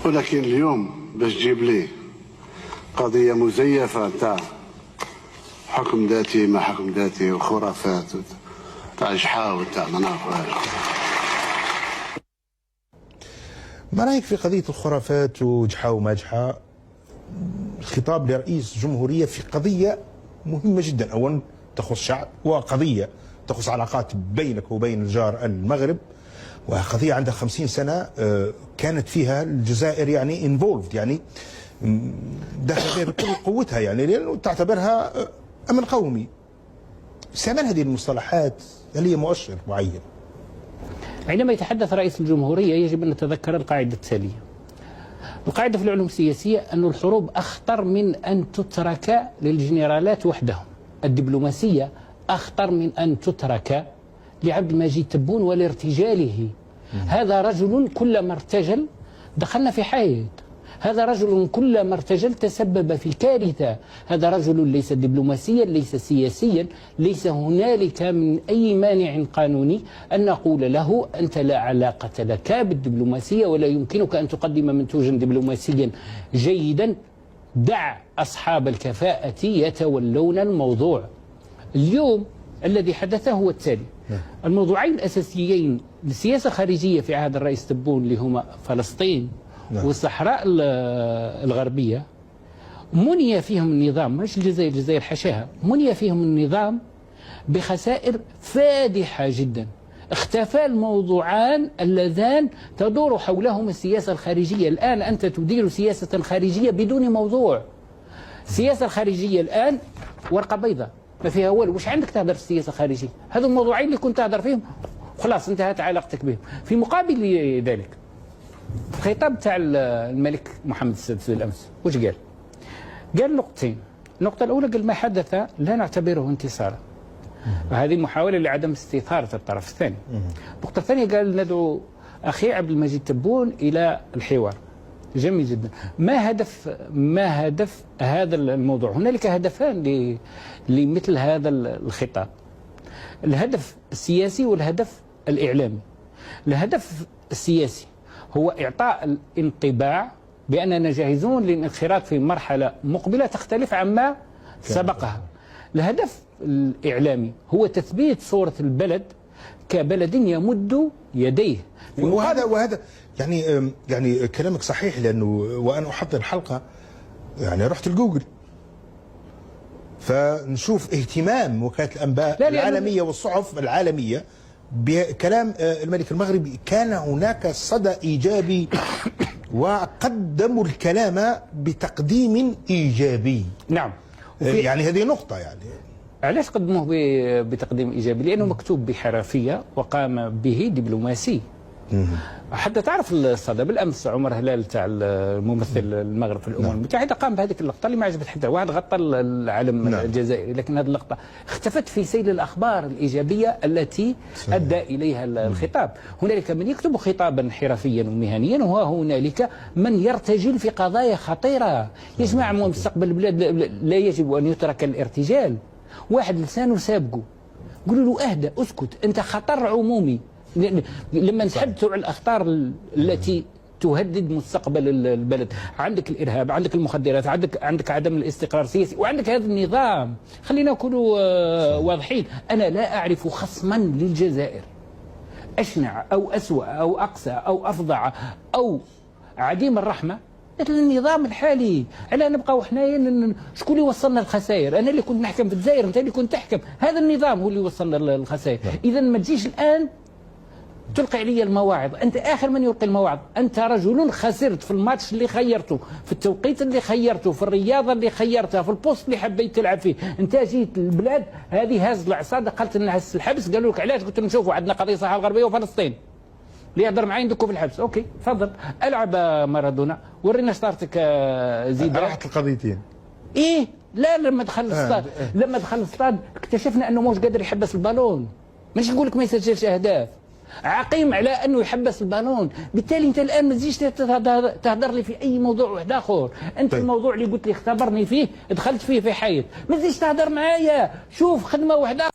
ولكن اليوم باش تجيب لي قضية مزيفة تاع حكم ذاتي ما حكم ذاتي وخرافات تاع إجحاء وتاع ما رأيك في قضية الخرافات وجحا وما جحا؟ خطاب لرئيس جمهورية في قضية مهمة جدا، أولا تخص شعب، وقضية تخص علاقات بينك وبين الجار المغرب، وقضية عندها 50 سنة كانت فيها الجزائر يعني انفولفد، يعني داخل فيها بكل قوتها، يعني لأنه تعتبرها أمن قومي. استعمال هذه المصطلحات هل هي مؤشر معين؟ عندما يتحدث رئيس الجمهورية يجب أن نتذكر القاعدة التالية. القاعدة في العلوم السياسية أن الحروب أخطر من أن تترك للجنرالات وحدهم. الدبلوماسية أخطر من أن تترك لعبد المجيد تبون ولارتجاله. هذا رجل كلما ارتجل دخلنا في حيط. هذا رجل كلما ارتجل تسبب في كارثة. هذا رجل ليس دبلوماسيا، ليس سياسيا، ليس هنالك من أي مانع قانوني أن نقول له أنت لا علاقة لك بالدبلوماسية ولا يمكنك أن تقدم منتوجا دبلوماسيا جيدا. دع أصحاب الكفاءة يتولون الموضوع. اليوم الذي حدث هو التالي: الموضوعين الأساسيين للسياسة الخارجية في عهد الرئيس تبون اللي هما فلسطين والصحراء الغربية، مني فيهم النظام، مش الجزائر حشاها، مني فيهم النظام بخسائر فادحة جدا. اختفى الموضوعان اللذان تدور حولهما السياسة الخارجية. الآن أنت تدير سياسة خارجية بدون موضوع. السياسة الخارجية الآن ورقة بيضاء ما فيها والو. وش عندك تهدر في السياسة الخارجية؟ هذو الموضوعين اللي كنت تهدر فيهم خلاص انتهت علاقتك بهم. في مقابل ذلك الخطاب تاع الملك محمد السادس بالامس واش قال؟ قال نقطتين. النقطة الأولى قال ما حدث لا نعتبره انتصارا، وهذه محاولة لعدم استثارة الطرف الثاني. النقطة الثانية قال ندعو أخي عبد المجيد تبون إلى الحوار. جميل جدا. ما هدف هذا الموضوع؟ هنالك هدفان لمثل هذا الخطاب: الهدف السياسي والهدف الإعلامي. الهدف السياسي هو إعطاء الانطباع بأننا جاهزون للانخراط في مرحلة مقبلة تختلف عما سبقها. الهدف الإعلامي هو تثبيت صورة البلد كبلد يمد يديه. وهذا يعني كلامك صحيح، لأنه وأنا أحضر الحلقة يعني رحت لجوجل فنشوف اهتمام وكالة الأنباء العالمية والصحف العالمية بكلام الملك المغربي. كان هناك صدى إيجابي وقدموا الكلام بتقديم إيجابي. نعم. يعني هذه نقطة. يعني علاش قدموه بتقديم إيجابي؟ لأنه مكتوب بحرفية وقام به دبلوماسي. حتى تعرف الصدى بالامس عمر هلال تاع الممثل المغرب في الامم المتحده قام بهذيك اللقطه اللي ما عجبت حتى واحد، غطى العلم الجزائري، لكن هذه اللقطه اختفت في سيل الاخبار الايجابيه التي ادى اليها الخطاب. هنالك من يكتب خطابا حرفيا ومهنيا، وهنالك من يرتجل في قضايا خطيره. يا جماعه مستقبل البلاد لا يجب ان يترك الارتجال. واحد لسانه سابقه قولوا له اهدى اسكت، انت خطر عمومي. لما نتحدثوا عن الأخطار التي تهدد مستقبل البلد، عندك الإرهاب، عندك المخدرات، عندك عدم الاستقرار السياسي، وعندك هذا النظام. خلينا نكونوا واضحين. أنا لا أعرف خصما للجزائر أشنع أو أسوأ أو أقسى أو أفظع أو عديم الرحمة مثل النظام الحالي. على نبقاو حنايا شكون اللي وصلنا الخسائر؟ أنا اللي كنت نحكم في الجزائر، أنت اللي كنت تحكم. هذا النظام هو اللي وصلنا الخسائر. إذا ما تجيش الآن تلقي علي المواعظ. أنت آخر من يلقي المواعظ. أنت رجل خسرت في الماتش اللي خيرته، في التوقيت اللي خيرته، في الرياضة اللي خيرتها، في البوست اللي حبيت تلعب فيه. أنت جيت البلاد هذه هاز العصا دخلت الناس الحبس. قالوا لك علاش؟ قلت لهم شوفوا عندنا قضية الصحراء الغربية وفلسطين، اللي يهضر معي ندكوا في الحبس. أوكي تفضل العب مارادونا، ورينا شطارتك زيد. راحت القضيتين. إيه لا، لما دخل الاستاد لما دخل الاستاد اكتشفنا أنه مش قادر يحبس البالون. مش نقول لك ما يسجلش أهداف، عقيم على انه يحبس البالون. بالتالي انت الان ما تجيش تهدر لي في اي موضوع واحد اخر. انت الموضوع اللي قلت لي اختبرني فيه دخلت فيه في حيط، ما تجيش تهدر معايا. شوف خدمه واحده